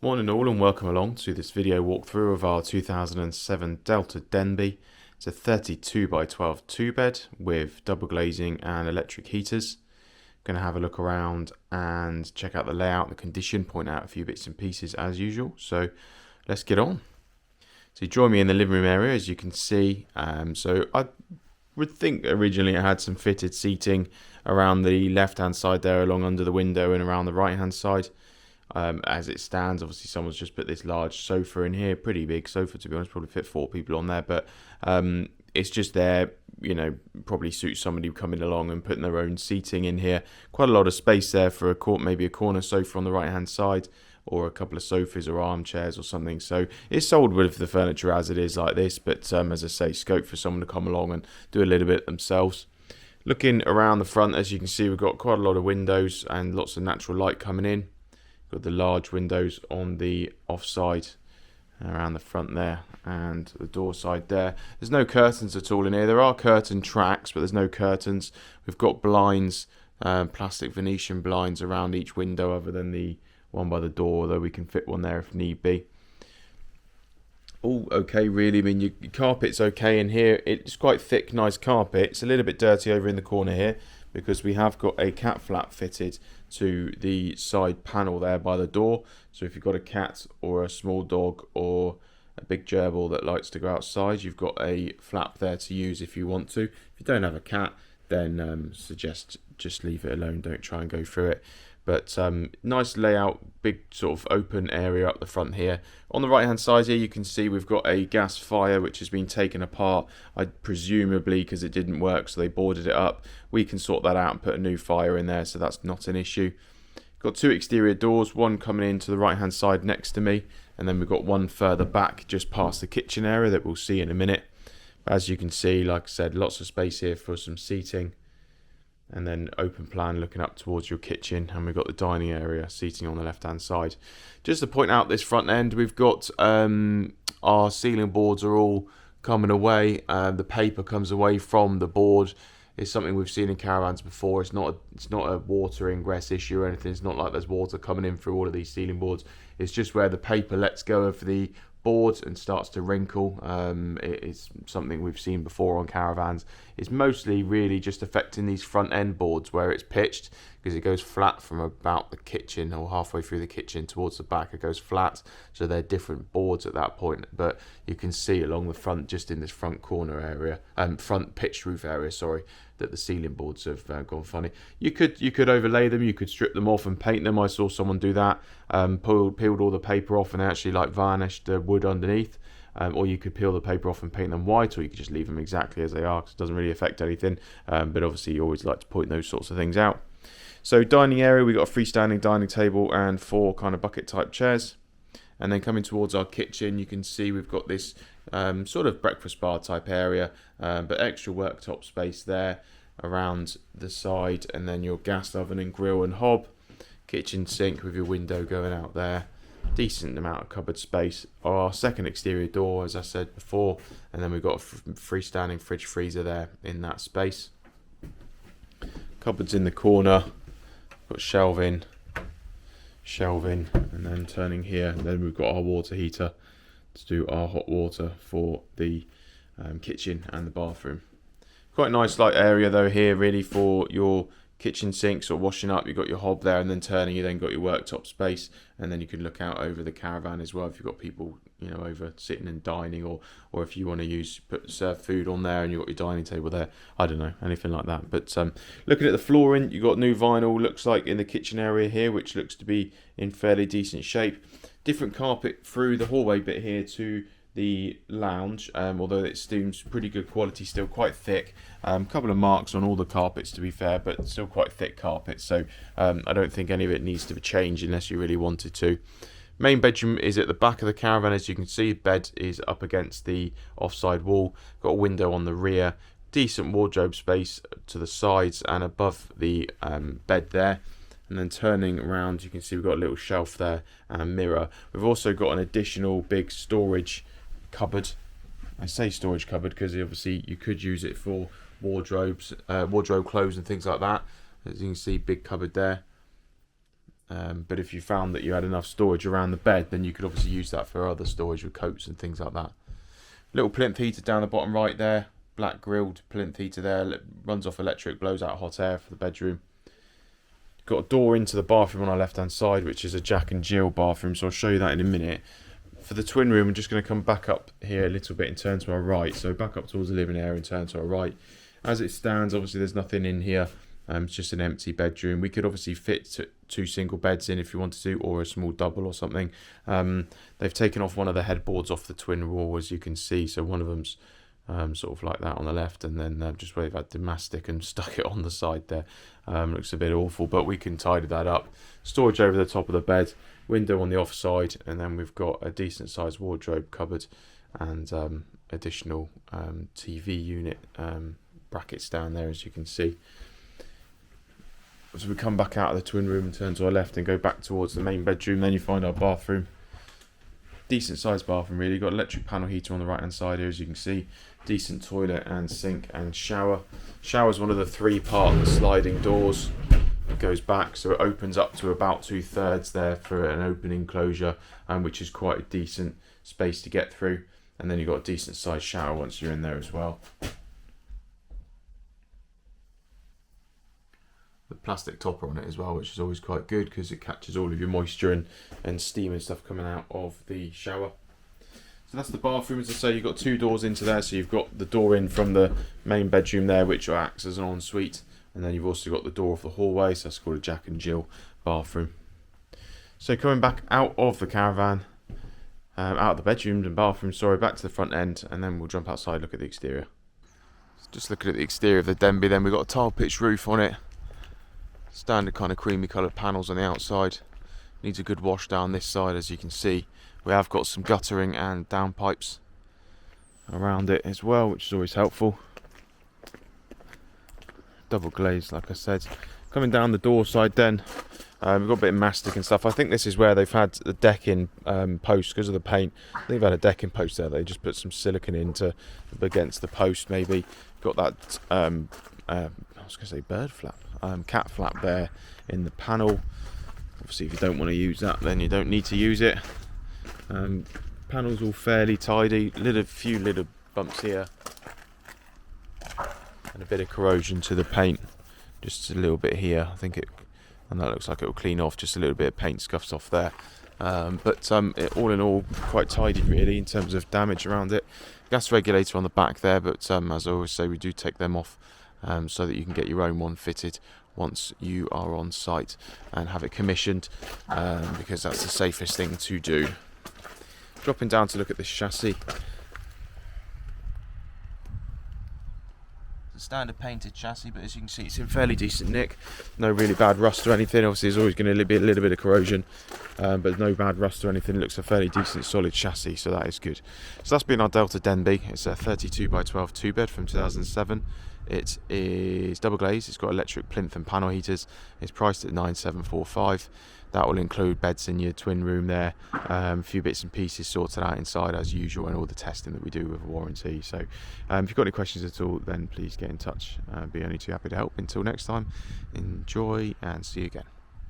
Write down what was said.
Morning all and welcome along to this video walkthrough of our 2007 Delta Denbigh. It's a 32 by 12 two bed with double glazing and electric heaters. Going to have a look around and check out the layout, the condition, point out a few bits and pieces as usual. So let's get on. So you join me in the living room area, as you can see. So I would think originally it had some fitted seating around the left hand side there, along under the window, and around the right hand side. As it stands, obviously someone's just put this large sofa in here, pretty big sofa to be honest, probably fit 4 people on there, but it's just there, you know, probably suits somebody coming along and putting their own seating in here. Quite a lot of space there for maybe a corner sofa on the right hand side, or a couple of sofas or armchairs or something. So it's sold with the furniture as it is like this, but as I say, scope for someone to come along and do a little bit themselves. Looking around the front, as you can see, we've got quite a lot of windows and lots of natural light coming in. Got the large windows on the offside around the front there, and the door side there. There's no curtains at all in here. There are curtain tracks, but there's no curtains. We've got blinds, plastic Venetian blinds around each window, other than the one by the door, although we can fit one there if need be. All okay, really. I mean, your carpet's okay in here. It's quite thick, nice carpet. It's a little bit dirty over in the corner here, because we have got a cat flap fitted to the side panel there by the door. So if you've got a cat or a small dog or a big gerbil that likes to go outside, you've got a flap there to use if you want to. If you don't have a cat, then suggest just leave it alone, don't try and go through it. But nice layout, big sort of open area up the front here. On the right hand side here, you can see we've got a gas fire which has been taken apart, presumably because it didn't work, so they boarded it up. We can sort that out and put a new fire in there, so that's not an issue. Got 2 exterior doors, one coming in to the right hand side next to me, and then we've got one further back just past the kitchen area that we'll see in a minute. As you can see, like I said, lots of space here for some seating. And then open plan looking up towards your kitchen, and we've got the dining area seating on the left hand side. Just to point out this front end, we've got our ceiling boards are all coming away. The paper comes away from the board. It's something we've seen in caravans before. It's not a water ingress issue or anything. It's not like there's water coming in through all of these ceiling boards. It's just where the paper lets go of the board and starts to wrinkle. It's something we've seen before on caravans. It's mostly really just affecting these front end boards where it's pitched, because it goes flat from about the kitchen or halfway through the kitchen towards the back. It goes flat, so they're different boards at that point. But you can see along the front, just in this front corner area, front pitched roof area, sorry, that the ceiling boards have gone funny. You could overlay them, you could strip them off and paint them. I saw someone do that. Peeled all the paper off and actually like varnished the wood underneath. Or you could peel the paper off and paint them white, or you could just leave them exactly as they are, because it doesn't really affect anything. But obviously you always like to point those sorts of things out. So dining area, we've got a freestanding dining table and 4 kind of bucket type chairs. And then coming towards our kitchen, you can see we've got this sort of breakfast bar type area, but extra worktop space there around the side, and then your gas oven and grill and hob. Kitchen sink with your window going out there. Decent amount of cupboard space. Our second exterior door, as I said before, and then we've got a freestanding fridge freezer there in that space. Cupboards in the corner. Got shelving, and then turning here, and then we've got our water heater to do our hot water for the kitchen and the bathroom. Quite a nice light area though here, really, for your kitchen sinks or washing up. You've got your hob there, and then turning, you then got your worktop space, and then you can look out over the caravan as well if you've got people, you know, over sitting and dining, or if you want to serve food on there and you've got your dining table there. I don't know, anything like that. But looking at the flooring, you've got new vinyl, looks like, in the kitchen area here, which looks to be in fairly decent shape. Different carpet through the hallway bit here to the lounge, although it seems pretty good quality, still quite thick. Couple of marks on all the carpets, to be fair, but still quite thick carpet, so I don't think any of it needs to be changed unless you really wanted to. Main bedroom is at the back of the caravan, as you can see. Bed is up against the offside wall, got a window on the rear, decent wardrobe space to the sides and above the bed there. And then turning around, you can see we've got a little shelf there and a mirror. We've also got an additional big storage cupboard. I say storage cupboard because obviously you could use it for wardrobe clothes and things like that. As you can see, big cupboard there. But if you found that you had enough storage around the bed, then you could obviously use that for other storage with coats and things like that. Little plinth heater down the bottom right there, black grilled plinth heater there, runs off electric, blows out hot air for the bedroom. Got a door into the bathroom on our left hand side, which is a Jack and Jill bathroom, so I'll show you that in a minute. For the twin room, I'm just going to come back up here a little bit and turn to our right, so back up towards the living area and turn to our right. As it stands, obviously there's nothing in here, it's just an empty bedroom. We could obviously fit two single beds in if you wanted to, or a small double or something. They've taken off one of the headboards off the twin wall, as you can see, so one of them's sort of like that on the left, and then just where they've had the mastic and stuck it on the side there. Looks a bit awful, but we can tidy that up. Storage over the top of the bed, window on the off side, and then we've got a decent sized wardrobe cupboard and additional TV unit brackets down there, as you can see. So we come back out of the twin room and turn to our left and go back towards the main bedroom, then you find our bathroom. Decent sized bathroom really, got electric panel heater on the right hand side here, as you can see. Decent toilet and sink and shower. Shower's one of the 3-part sliding doors. It goes back, so it opens up to about 2/3 there for an open enclosure, which is quite a decent space to get through. And then you've got a decent sized shower once you're in there as well. The plastic topper on it as well, which is always quite good because it catches all of your moisture and steam and stuff coming out of the shower. So that's the bathroom. As I say, you've got 2 doors into there, so you've got the door in from the main bedroom there, which acts as an ensuite, and then you've also got the door off the hallway, so that's called a Jack and Jill bathroom. So coming back out of the caravan, out of the bedroom and bathroom, sorry, back to the front end, and then we'll jump outside, look at the exterior. Just looking at the exterior of the Denbigh, then we've got a tile pitch roof on it. Standard kind of creamy coloured panels on the outside. Needs a good wash down this side, as you can see. We have got some guttering and downpipes around it as well, which is always helpful. Double glazed, like I said. Coming down the door side then, we've got a bit of mastic and stuff. I think this is where they've had the decking post because of the paint. They've had a decking post there. They just put some silicone in to against the post maybe. Got that, I was going to say bird flap. Cat flap there in the panel. Obviously if you don't want to use that, then you don't need to use it. Panel's all fairly tidy, few little bumps here and a bit of corrosion to the paint, just a little bit here. I think and that looks like it will clean off, just a little bit of paint scuffs off there. But all in all quite tidy really in terms of damage around it. Gas regulator on the back there, but as I always say, we do take them off so that you can get your own one fitted once you are on site and have it commissioned, because that's the safest thing to do. Dropping down to look at this chassis. It's a standard painted chassis, but as you can see it's in fairly decent nick. No really bad rust or anything. Obviously there's always going to be a little bit of corrosion, but no bad rust or anything. It looks a fairly decent solid chassis, so that is good. So that's been our Delta Denbigh. It's a 32 by 12 2-bed from 2007. It is double glazed, it's got electric plinth and panel heaters. It's priced at 9,745. That will include beds in your twin room there, a few bits and pieces sorted out inside as usual, and all the testing that we do with a warranty. So if you've got any questions at all, then please get in touch. Be only too happy to help. Until next time, enjoy and see you again.